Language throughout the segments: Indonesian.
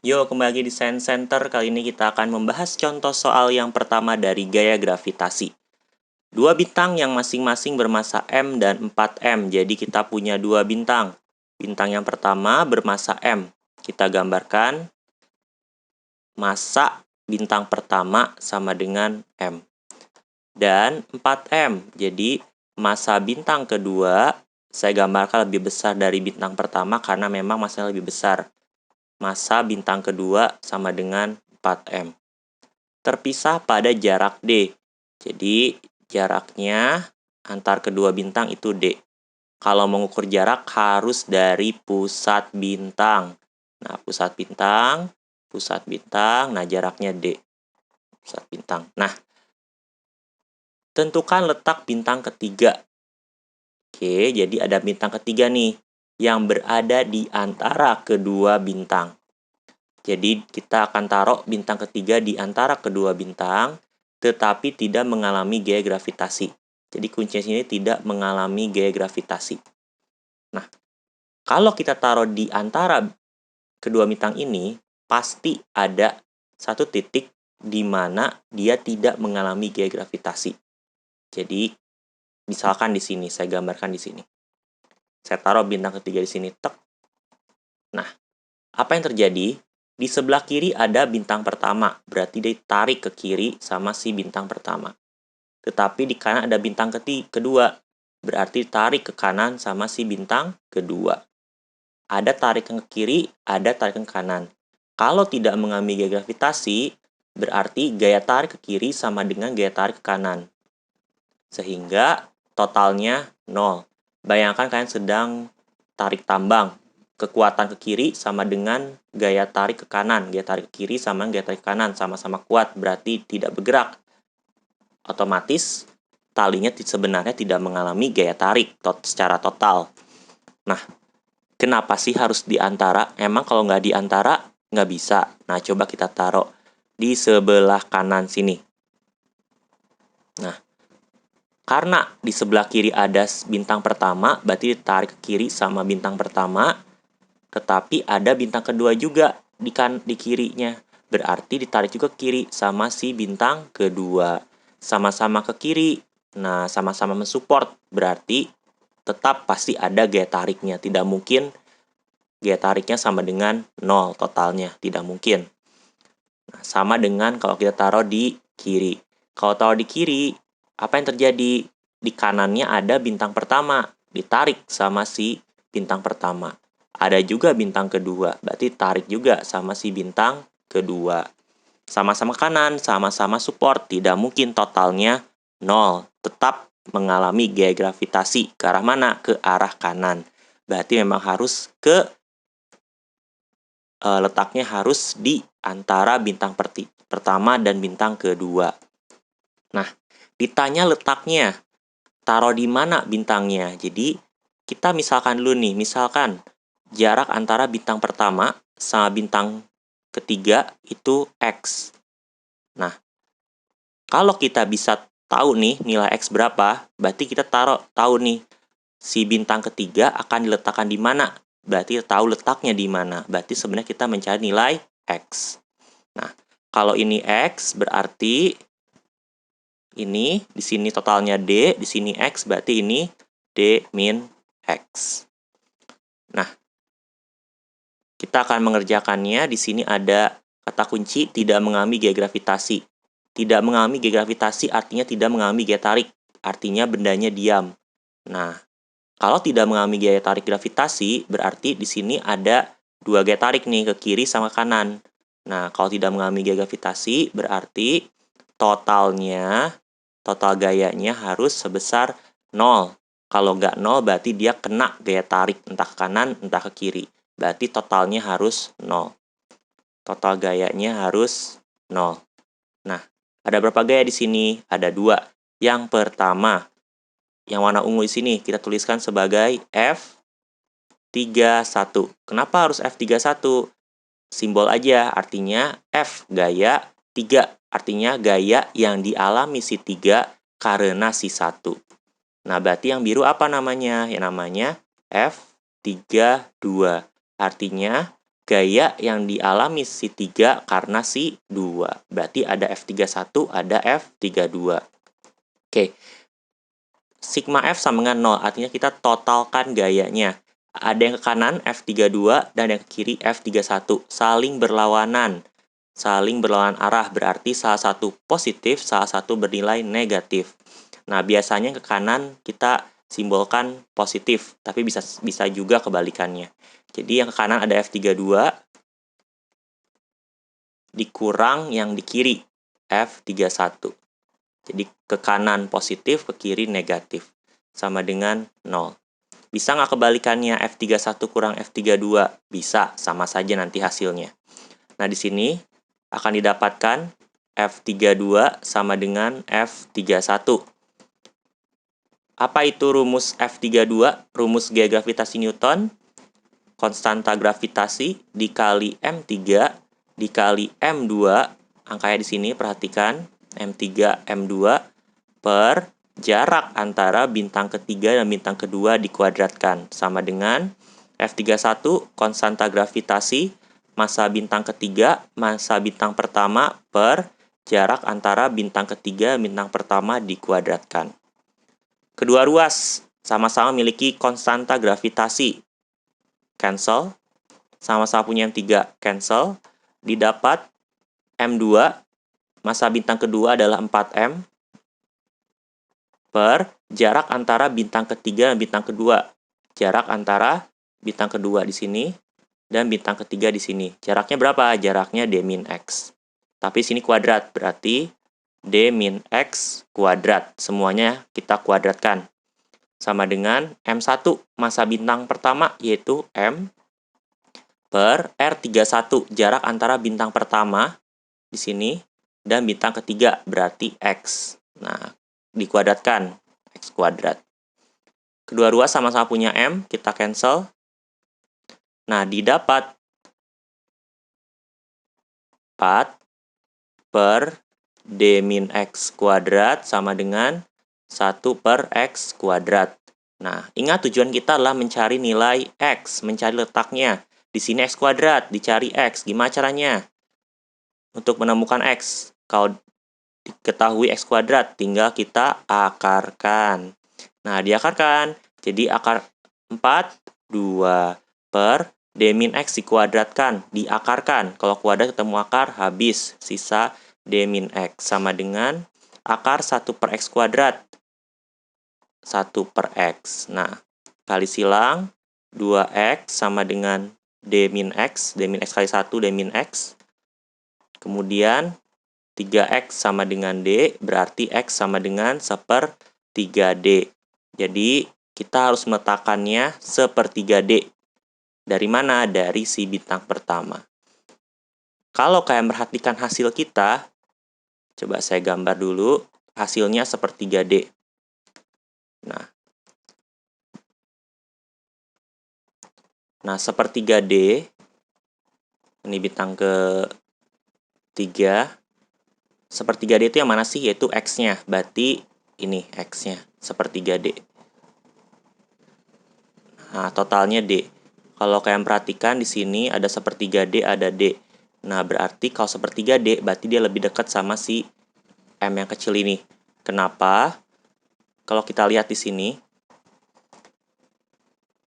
Yo, kembali lagi di Science Center. Kali ini kita akan membahas contoh soal yang pertama dari gaya gravitasi. Dua bintang yang masing-masing bermassa M dan 4M. Jadi kita punya dua bintang. Bintang yang pertama bermassa M. Kita gambarkan massa bintang pertama sama dengan M. Dan 4M. Jadi massa bintang kedua saya gambarkan lebih besar dari bintang pertama karena memang massanya lebih besar. Massa bintang kedua sama dengan 4M. Terpisah pada jarak D. Jadi, jaraknya antar kedua bintang itu D. Kalau mengukur jarak harus dari pusat bintang. Nah, pusat bintang, nah jaraknya D. Pusat bintang. Nah, tentukan letak bintang ketiga. Oke, jadi ada bintang ketiga nih yang berada di antara kedua bintang. Jadi kita akan taruh bintang ketiga di antara kedua bintang, tetapi tidak mengalami gaya gravitasi. Jadi kuncinya sini tidak mengalami gaya gravitasi. Nah, kalau kita taruh di antara kedua bintang ini, pasti ada satu titik di mana dia tidak mengalami gaya gravitasi. Jadi, misalkan di sini, saya gambarkan di sini. Saya taruh bintang ketiga di sini, tek. Nah, apa yang terjadi? Di sebelah kiri ada bintang pertama, berarti dia tarik ke kiri sama si bintang pertama. Tetapi di kanan ada bintang kedua, berarti tarik ke kanan sama si bintang kedua. Ada tarikan ke kiri, ada tarikan ke kanan. Kalau tidak mengalami gaya gravitasi, berarti gaya tarik ke kiri sama dengan gaya tarik ke kanan. Sehingga totalnya 0. Bayangkan kalian sedang tarik tambang. Kekuatan ke kiri sama dengan gaya tarik ke kanan. Gaya tarik ke kiri sama gaya tarik ke kanan. Sama-sama kuat, berarti tidak bergerak. Otomatis, talinya sebenarnya tidak mengalami gaya tarik secara total. Nah, kenapa sih harus diantara? Emang kalau nggak diantara, nggak bisa. Nah, coba kita taruh di sebelah kanan sini. Nah, karena di sebelah kiri ada bintang pertama, berarti ditarik ke kiri sama bintang pertama, tetapi ada bintang kedua juga di kirinya. Berarti ditarik juga ke kiri sama si bintang kedua. Sama-sama ke kiri, nah sama-sama mensupport, berarti tetap pasti ada gaya tariknya. Tidak mungkin gaya tariknya sama dengan 0 totalnya, tidak mungkin. Nah, sama dengan kalau kita taruh di kiri. Kalau taruh di kiri, apa yang terjadi? Di kanannya ada bintang pertama, ditarik sama si bintang pertama. Ada juga bintang kedua, berarti tarik juga sama si bintang kedua. Sama-sama kanan, sama-sama support, tidak mungkin totalnya 0. Tetap mengalami gaya gravitasi. Ke arah mana? Ke arah kanan. Berarti memang harus letaknya harus di antara bintang pertama dan bintang kedua. Nah, ditanya letaknya, taruh di mana bintangnya. Jadi, kita misalkan dulu nih, misalkan jarak antara bintang pertama sama bintang ketiga itu X. Nah, kalau kita bisa tahu nih nilai X berapa, berarti kita tahu nih si bintang ketiga akan diletakkan di mana. Berarti tahu letaknya di mana. Berarti sebenarnya kita mencari nilai X. Nah, kalau ini X berarti ini di sini totalnya D, di sini X berarti ini D min X. Nah, kita akan mengerjakannya. Di sini ada kata kunci tidak mengalami gaya gravitasi. Tidak mengalami gaya gravitasi artinya tidak mengalami gaya tarik. Artinya bendanya diam. Nah, kalau tidak mengalami gaya tarik gravitasi, berarti di sini ada dua gaya tarik nih, ke kiri sama kanan. Nah, kalau tidak mengalami gaya gravitasi, berarti total gayanya harus sebesar 0. Kalau nggak 0, berarti dia kena gaya tarik entah ke kanan, entah ke kiri. Berarti totalnya harus 0. Total gayanya harus 0. Nah, ada berapa gaya di sini? Ada 2. Yang pertama, yang warna ungu di sini kita tuliskan sebagai F31. Kenapa harus F31? Simbol aja, artinya F gaya 3. Artinya gaya yang dialami si 3 karena si 1. Nah, berarti yang biru apa namanya? Yang namanya F32. Artinya gaya yang dialami si 3 karena si 2. Berarti ada F31, ada F32. Oke. Sigma F sama dengan 0, artinya kita totalkan gayanya. Ada yang ke kanan F32 dan yang ke kiri F31. Saling berlawanan. Saling berlawanan arah, berarti salah satu positif, salah satu bernilai negatif. Nah, biasanya ke kanan kita simbolkan positif, tapi bisa juga kebalikannya. Jadi yang ke kanan ada F32 dikurang yang di kiri F31. Jadi ke kanan positif, ke kiri negatif. Sama dengan 0. Bisa nggak kebalikannya F31 kurang F32? Bisa, sama saja nanti hasilnya. Nah, di sini akan didapatkan F32 sama dengan F31. Apa itu rumus F32? Rumus gaya gravitasi Newton. Konstanta gravitasi dikali M3 dikali M2. Angkanya di sini perhatikan. M3, M2 per jarak antara bintang ketiga dan bintang kedua dikuadratkan. Sama dengan F31, konstanta gravitasi, massa bintang ketiga, massa bintang pertama per jarak antara bintang ketiga dan bintang pertama dikuadratkan. Kedua ruas sama-sama memiliki konstanta gravitasi. Cancel. Sama-sama punya M3, cancel. Didapat M2, massa bintang kedua adalah 4M, per jarak antara bintang ketiga dan bintang kedua. Jarak antara bintang kedua di sini dan bintang ketiga di sini. Jaraknya berapa? Jaraknya D min X. Tapi sini kuadrat, berarti D min X kuadrat. Semuanya kita kuadratkan. Sama dengan M1, massa bintang pertama, yaitu M, per R31, jarak antara bintang pertama di sini dan bintang ketiga, berarti X. Nah, dikuadratkan, X kuadrat. Kedua ruas sama-sama punya M, kita cancel. Nah, didapat 4 per D min X kuadrat sama dengan 1 per X kuadrat. Nah, ingat tujuan kita adalah mencari nilai X, mencari letaknya. Di sini X kuadrat, dicari X. Gimana caranya? Untuk menemukan X, kalau diketahui X kuadrat, tinggal kita akarkan. Nah, diakarkan. Jadi akar 4, 2 per D min X dikuadratkan, diakarkan. Kalau kuadrat ketemu akar, habis. Sisa D min X sama dengan akar 1 per X kuadrat. 1 per X. Nah, kali silang 2X sama dengan D min X. D min X kali 1, D min X. Kemudian 3X sama dengan D, berarti X sama dengan 1/3D. Jadi, kita harus meletakkannya 1/3D. Dari mana? Dari si bintang pertama. Kalau kalian perhatikan hasil kita, coba saya gambar dulu, hasilnya 1/3D. Nah, 1/3D, ini bintang ke-3, 1/3D itu yang mana sih? Yaitu X-nya, berarti ini X-nya, 1/3D. Nah, totalnya D. Kalau kalian perhatikan di sini ada 1/3D, ada D. Nah, berarti kalau 1/3D, berarti dia lebih dekat sama si M yang kecil ini. Kenapa? Kalau kita lihat di sini,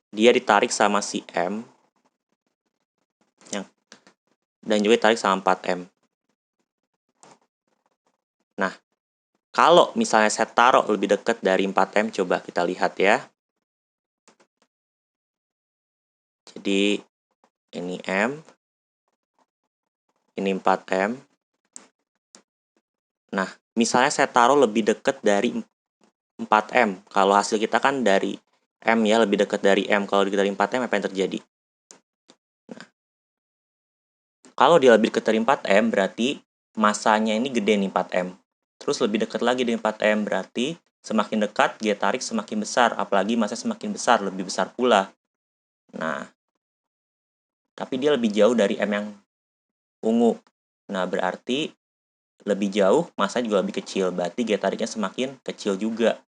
dia ditarik sama si M, dan juga ditarik sama 4M. Nah, kalau misalnya saya taruh lebih dekat dari 4M, coba kita lihat ya. Jadi, ini M, ini 4M. Nah, misalnya saya taruh lebih dekat dari 4M. Kalau hasil kita kan dari M ya, lebih dekat dari M. Kalau dari 4M, apa yang terjadi? Nah, kalau dia lebih dekat dari 4M, berarti masanya ini gede nih 4M. Terus lebih dekat lagi dengan 4M, berarti semakin dekat, gaya tarik semakin besar. Apalagi massa semakin besar, lebih besar pula. Nah, tapi dia lebih jauh dari M yang ungu. Nah, berarti lebih jauh, massa juga lebih kecil. Berarti gaya tariknya semakin kecil juga.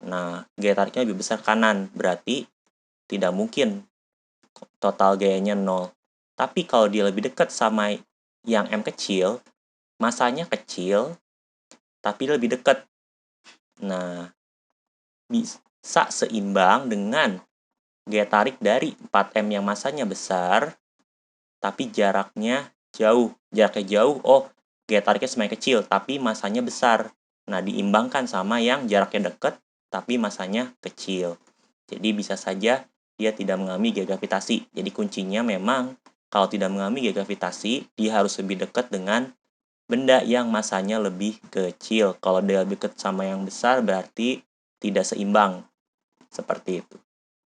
Nah, gaya tariknya lebih besar kanan. Berarti tidak mungkin total gayanya 0. Tapi kalau dia lebih dekat sama yang M kecil, masanya kecil, tapi lebih dekat. Nah, bisa seimbang dengan gaya tarik dari 4M yang masanya besar, tapi jaraknya jauh. Jaraknya jauh, gaya tariknya semakin kecil, tapi masanya besar. Nah, diimbangkan sama yang jaraknya dekat, tapi masanya kecil. Jadi bisa saja dia tidak mengalami gaya gravitasi. Jadi kuncinya memang kalau tidak mengalami gaya gravitasi, dia harus lebih dekat dengan benda yang masanya lebih kecil. Kalau dia lebih dekat sama yang besar, berarti tidak seimbang. Seperti itu.